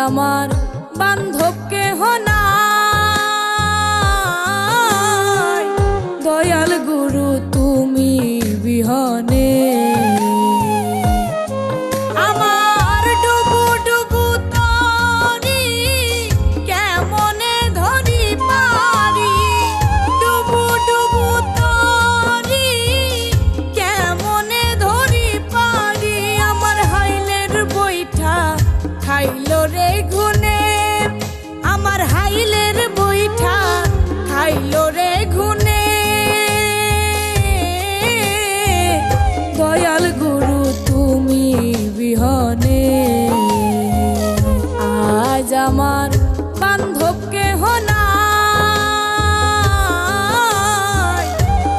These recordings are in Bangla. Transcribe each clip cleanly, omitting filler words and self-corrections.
আমার বান্ধব কেহ নাই, দয়াল গুরু তুমি বিহনে। আমার ডুবু ডুবু তরি কেমনে ধরি পারি, ডুবু ডুবু তরি কেমনে ধরি পারি। আমার হাইলের বৈঠা খাইলো রে গুনে, আমার হাইলের বৈঠা খাইলো রে গুনে। দয়াল গুরু তুমি বিহনে আজ আমার বান্ধব কেহ নাই,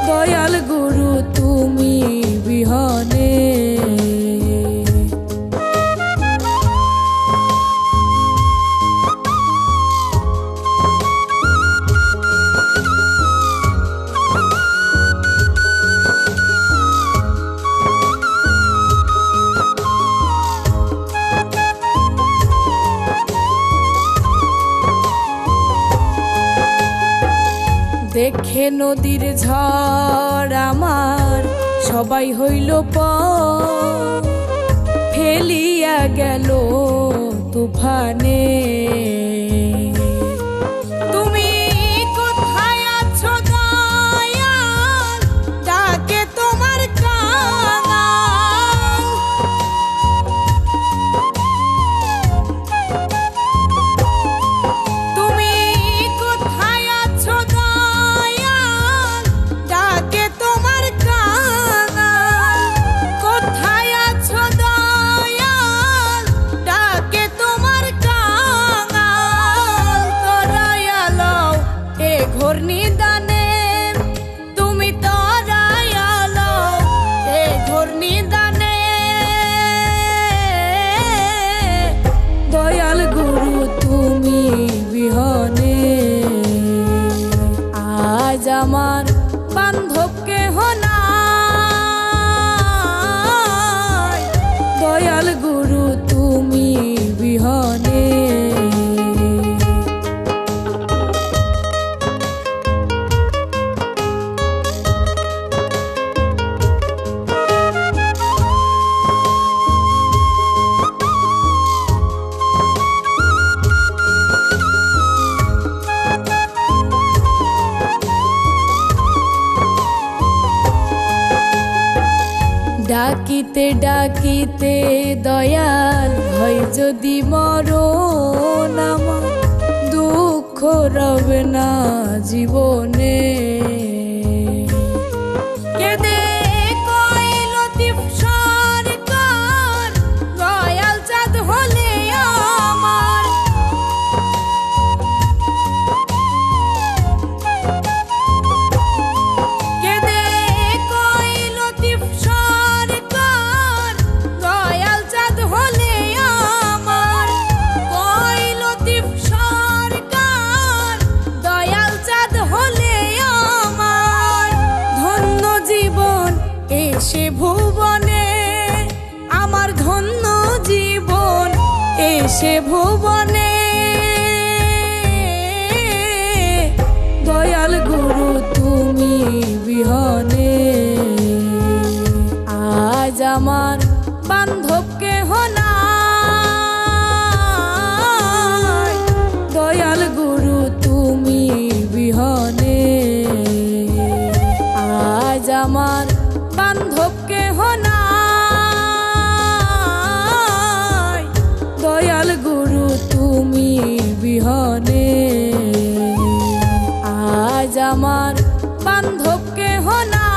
দয়াল গুরু তুমি বিহনে। দেখে নদীর ঝড় আমার সবাই হইল পর, ফেলিয়া গেল তুফানে। তুমি কোথায় আছো দয়াল, ডাকে তোমার কাঙাল। তুমি কোথায় আছো দয়াল, ডাকে তোমার কাঙাল। কোথায় আছো দয়াল, ডাকে তোমার কাঙাল। তরাইয়া লও এ ঘোর নিদানে, তুমি তরাইয়া লও এ ঘোর নিদানে। দয়াল গুরু তুমি বিহনে আজ আমার বান্ধব কেহ নাই, দয়াল গুরু তুমি বিহনে। ডাকিতে ডাকিতে দয়াল হয় যদি মরণ, আমার দুঃখ রবে না জীবনে। কেঁদে কইল দীপ সরকার, দয়াল চাঁদ হলে আমার। কেঁদে কইল দীপ সরকার, দয়াল চাঁদ হলে আমার। কইল দীপ সরকার, দয়াল চাঁদ হলে আমার। ধন্য জীবন এসে ভুবনে, আমার ধন্য জীবন এসে ভুবনে। দয়াল গুরু তুমি বিহনে আজ আমার বান্ধব কেহ নাই, দয়াল গুরু তুমি বিহনে আজ আমার বান্ধব কেহ নাই, দয়াল গুরু তুমি বিহনে আজ আমার বান্ধব কেহ নাই।